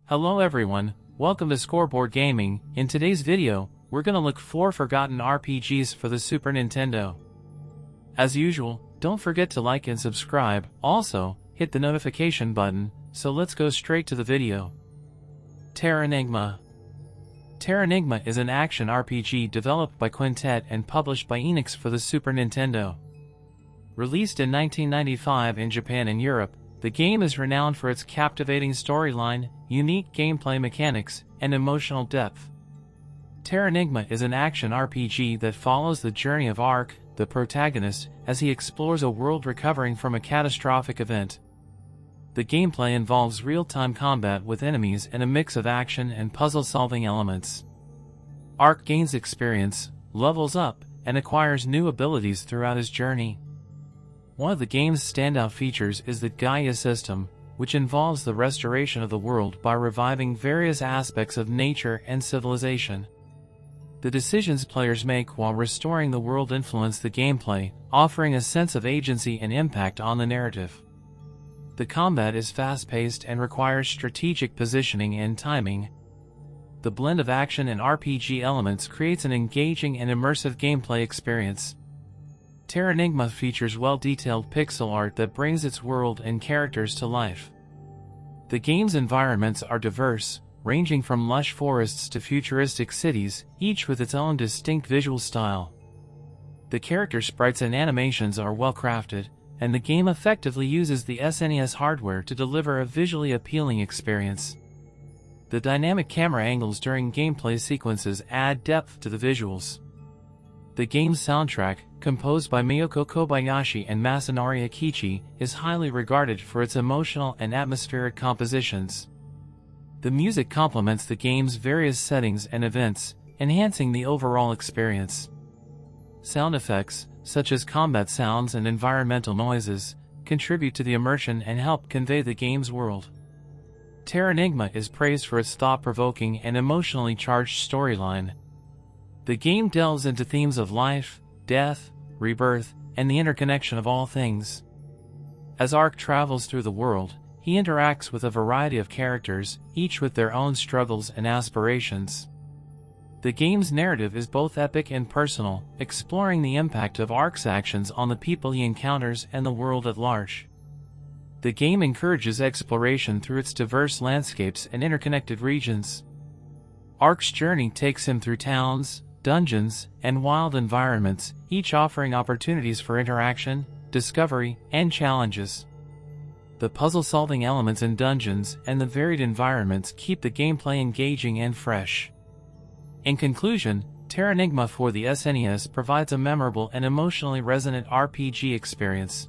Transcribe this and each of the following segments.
Hello everyone, welcome to Scoreboard Gaming. In today's video, we're gonna look 4 forgotten RPGs for the Super Nintendo. As usual, don't forget to like and subscribe, also, hit the notification button, so let's go straight to the video. Terranigma. Terranigma is an action RPG developed by Quintet and published by Enix for the Super Nintendo. Released in 1995 in Japan and Europe, the game is renowned for its captivating storyline, unique gameplay mechanics, and emotional depth. Terranigma is an action RPG that follows the journey of Ark, the protagonist, as he explores a world recovering from a catastrophic event. The gameplay involves real-time combat with enemies and a mix of action and puzzle-solving elements. Ark gains experience, levels up, and acquires new abilities throughout his journey. One of the game's standout features is the Gaia system, which involves the restoration of the world by reviving various aspects of nature and civilization. The decisions players make while restoring the world influence the gameplay, offering a sense of agency and impact on the narrative. The combat is fast-paced and requires strategic positioning and timing. The blend of action and RPG elements creates an engaging and immersive gameplay experience. Terranigma features well-detailed pixel art that brings its world and characters to life. The game's environments are diverse, ranging from lush forests to futuristic cities, each with its own distinct visual style. The character sprites and animations are well-crafted, and the game effectively uses the SNES hardware to deliver a visually appealing experience. The dynamic camera angles during gameplay sequences add depth to the visuals. The game's soundtrack, composed by Miyoko Kobayashi and Masanori Akichi, is highly regarded for its emotional and atmospheric compositions. The music complements the game's various settings and events, enhancing the overall experience. Sound effects, such as combat sounds and environmental noises, contribute to the immersion and help convey the game's world. Terranigma is praised for its thought-provoking and emotionally charged storyline. The game delves into themes of life, death, rebirth, and the interconnection of all things. As Ark travels through the world, he interacts with a variety of characters, each with their own struggles and aspirations. The game's narrative is both epic and personal, exploring the impact of Ark's actions on the people he encounters and the world at large. The game encourages exploration through its diverse landscapes and interconnected regions. Ark's journey takes him through towns, dungeons, and wild environments, each offering opportunities for interaction, discovery, and challenges. The puzzle-solving elements in dungeons and the varied environments keep the gameplay engaging and fresh. In conclusion, Terranigma for the SNES provides a memorable and emotionally resonant RPG experience.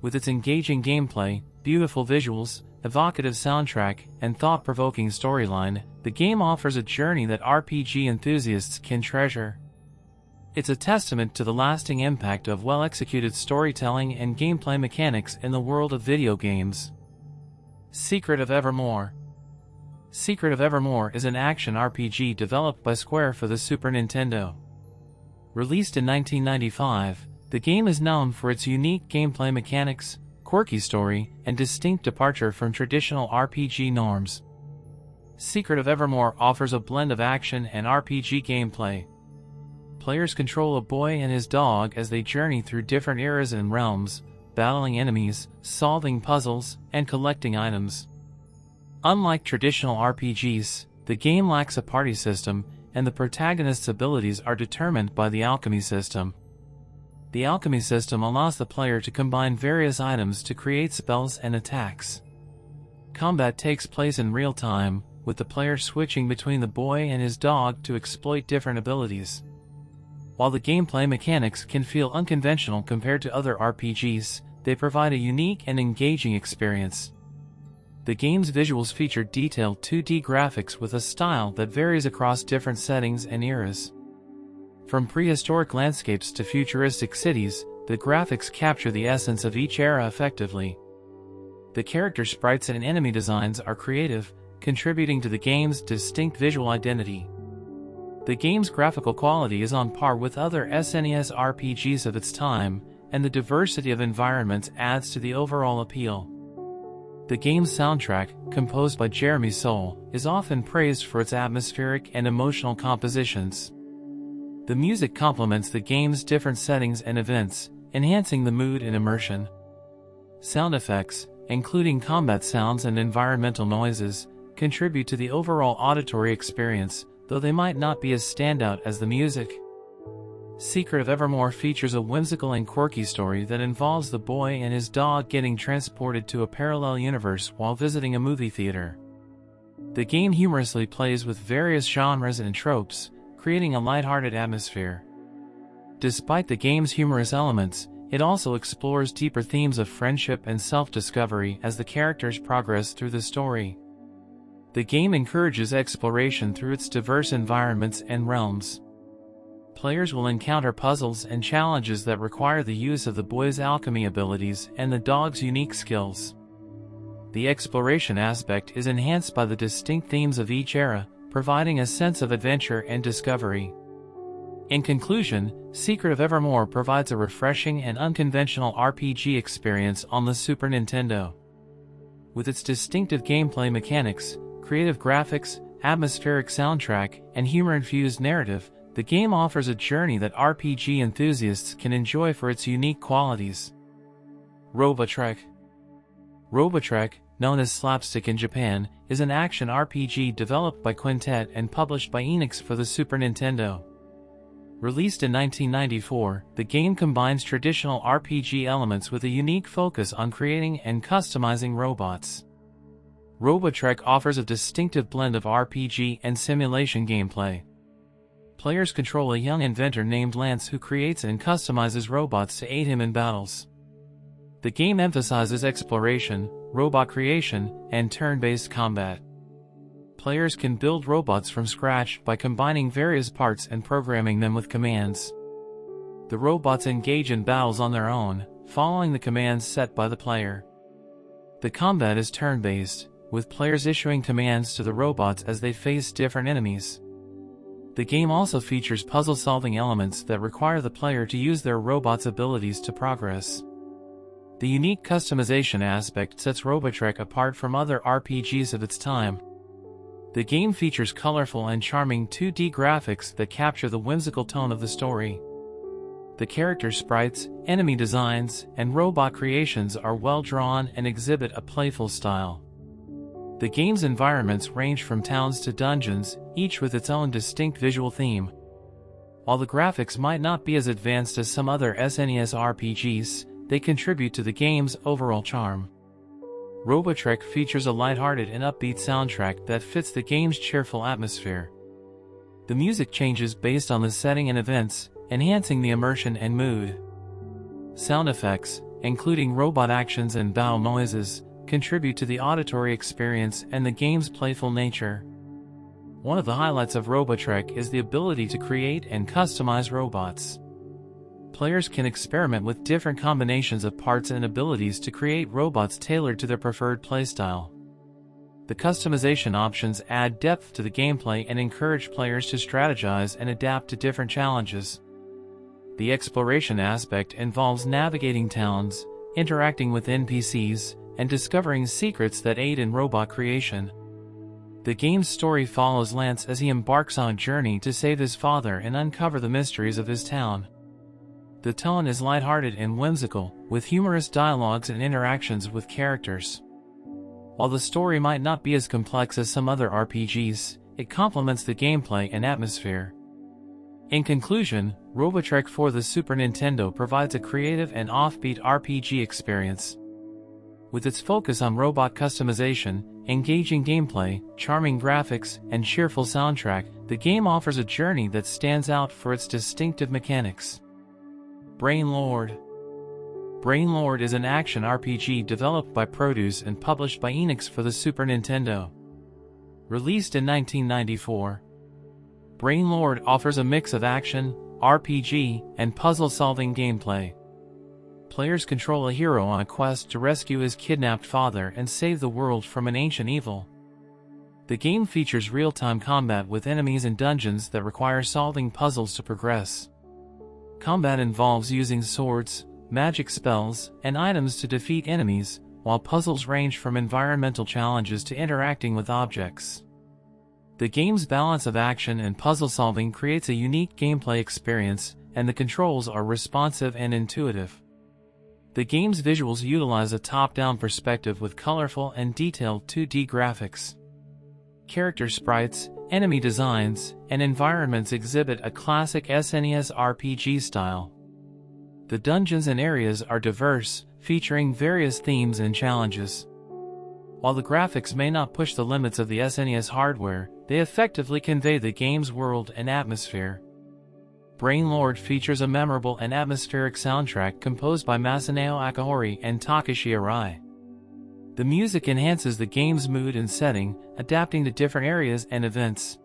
With its engaging gameplay, beautiful visuals, evocative soundtrack, and thought-provoking storyline, the game offers a journey that RPG enthusiasts can treasure. It's a testament to the lasting impact of well-executed storytelling and gameplay mechanics in the world of video games. Secret of Evermore. Secret of Evermore is an action RPG developed by Square for the Super Nintendo. Released in 1995, the game is known for its unique gameplay mechanics, quirky story, and distinct departure from traditional RPG norms. Secret of Evermore offers a blend of action and RPG gameplay. Players control a boy and his dog as they journey through different eras and realms, battling enemies, solving puzzles, and collecting items. Unlike traditional RPGs, the game lacks a party system, and the protagonist's abilities are determined by the alchemy system. The alchemy system allows the player to combine various items to create spells and attacks. Combat takes place in real time, with the player switching between the boy and his dog to exploit different abilities. While the gameplay mechanics can feel unconventional compared to other RPGs, they provide a unique and engaging experience. The game's visuals feature detailed 2D graphics with a style that varies across different settings and eras. From prehistoric landscapes to futuristic cities, the graphics capture the essence of each era effectively. The character sprites and enemy designs are creative, contributing to the game's distinct visual identity. The game's graphical quality is on par with other SNES RPGs of its time, and the diversity of environments adds to the overall appeal. The game's soundtrack, composed by Jeremy Soule, is often praised for its atmospheric and emotional compositions. The music complements the game's different settings and events, enhancing the mood and immersion. Sound effects, including combat sounds and environmental noises, contribute to the overall auditory experience, though they might not be as standout as the music. Secret of Evermore features a whimsical and quirky story that involves the boy and his dog getting transported to a parallel universe while visiting a movie theater. The game humorously plays with various genres and tropes, creating a lighthearted atmosphere. Despite the game's humorous elements, it also explores deeper themes of friendship and self-discovery as the characters progress through the story. The game encourages exploration through its diverse environments and realms. Players will encounter puzzles and challenges that require the use of the boy's alchemy abilities and the dog's unique skills. The exploration aspect is enhanced by the distinct themes of each era, providing a sense of adventure and discovery. In conclusion, Secret of Evermore provides a refreshing and unconventional RPG experience on the Super Nintendo. With its distinctive gameplay mechanics, creative graphics, atmospheric soundtrack, and humor-infused narrative, the game offers a journey that RPG enthusiasts can enjoy for its unique qualities. Robotrek. Robotrek, known as Slapstick in Japan, is an action RPG developed by Quintet and published by Enix for the Super Nintendo. Released in 1994, the game combines traditional RPG elements with a unique focus on creating and customizing robots. Robotrek offers a distinctive blend of RPG and simulation gameplay. Players control a young inventor named Lance who creates and customizes robots to aid him in battles. The game emphasizes exploration, robot creation, and turn-based combat. Players can build robots from scratch by combining various parts and programming them with commands. The robots engage in battles on their own, following the commands set by the player. The combat is turn-based, with players issuing commands to the robots as they face different enemies. The game also features puzzle-solving elements that require the player to use their robot's abilities to progress. The unique customization aspect sets Robotrek apart from other RPGs of its time. The game features colorful and charming 2D graphics that capture the whimsical tone of the story. The character sprites, enemy designs, and robot creations are well drawn and exhibit a playful style. The game's environments range from towns to dungeons, each with its own distinct visual theme. While the graphics might not be as advanced as some other SNES RPGs, they contribute to the game's overall charm. Robotrek features a lighthearted and upbeat soundtrack that fits the game's cheerful atmosphere. The music changes based on the setting and events, enhancing the immersion and mood. Sound effects, including robot actions and battle noises, contribute to the auditory experience and the game's playful nature. One of the highlights of Robotrek is the ability to create and customize robots. Players can experiment with different combinations of parts and abilities to create robots tailored to their preferred playstyle. The customization options add depth to the gameplay and encourage players to strategize and adapt to different challenges. The exploration aspect involves navigating towns, interacting with NPCs, and discovering secrets that aid in robot creation. The game's story follows Lance as he embarks on a journey to save his father and uncover the mysteries of his town. The tone is lighthearted and whimsical, with humorous dialogues and interactions with characters. While the story might not be as complex as some other RPGs, it complements the gameplay and atmosphere. In conclusion, Robotrek for the Super Nintendo provides a creative and offbeat RPG experience. With its focus on robot customization, engaging gameplay, charming graphics, and cheerful soundtrack, the game offers a journey that stands out for its distinctive mechanics. Brainlord. Brainlord is an action RPG developed by Produce and published by Enix for the Super Nintendo. Released in 1994, Brainlord offers a mix of action, RPG, and puzzle-solving gameplay. Players control a hero on a quest to rescue his kidnapped father and save the world from an ancient evil. The game features real-time combat with enemies and dungeons that require solving puzzles to progress. Combat involves using swords, magic spells, and items to defeat enemies, while puzzles range from environmental challenges to interacting with objects. The game's balance of action and puzzle solving creates a unique gameplay experience, and the controls are responsive and intuitive. The game's visuals utilize a top-down perspective with colorful and detailed 2D graphics. Character sprites, enemy designs, and environments exhibit a classic SNES RPG style. The dungeons and areas are diverse, featuring various themes and challenges. While the graphics may not push the limits of the SNES hardware, they effectively convey the game's world and atmosphere. Brainlord features a memorable and atmospheric soundtrack composed by Masaneo Akihori and Takeshi Arai. The music enhances the game's mood and setting, adapting to different areas and events.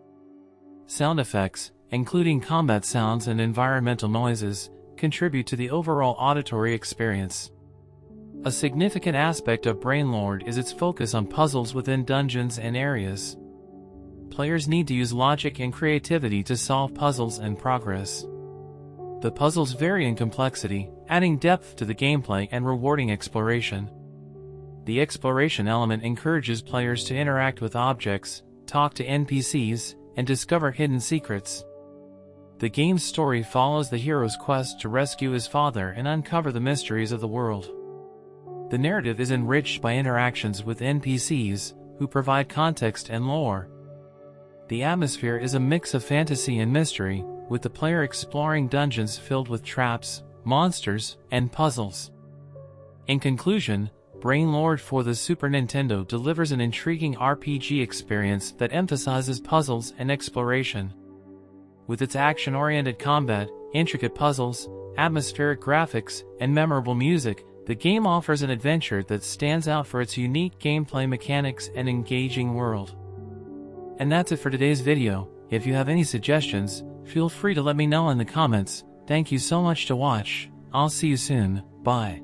Sound effects, including combat sounds and environmental noises, contribute to the overall auditory experience. A significant aspect of Brainlord is its focus on puzzles within dungeons and areas. Players need to use logic and creativity to solve puzzles and progress. The puzzles vary in complexity, adding depth to the gameplay and rewarding exploration. The exploration element encourages players to interact with objects, talk to NPCs, and discover hidden secrets. The game's story follows the hero's quest to rescue his father and uncover the mysteries of the world. The narrative is enriched by interactions with NPCs, who provide context and lore. The atmosphere is a mix of fantasy and mystery, with the player exploring dungeons filled with traps, monsters, and puzzles. In conclusion, Brainlord for the Super Nintendo delivers an intriguing RPG experience that emphasizes puzzles and exploration. With its action-oriented combat, intricate puzzles, atmospheric graphics, and memorable music, the game offers an adventure that stands out for its unique gameplay mechanics and engaging world. And that's it for today's video. If you have any suggestions, feel free to let me know in the comments. Thank you so much to watch. I'll see you soon. Bye.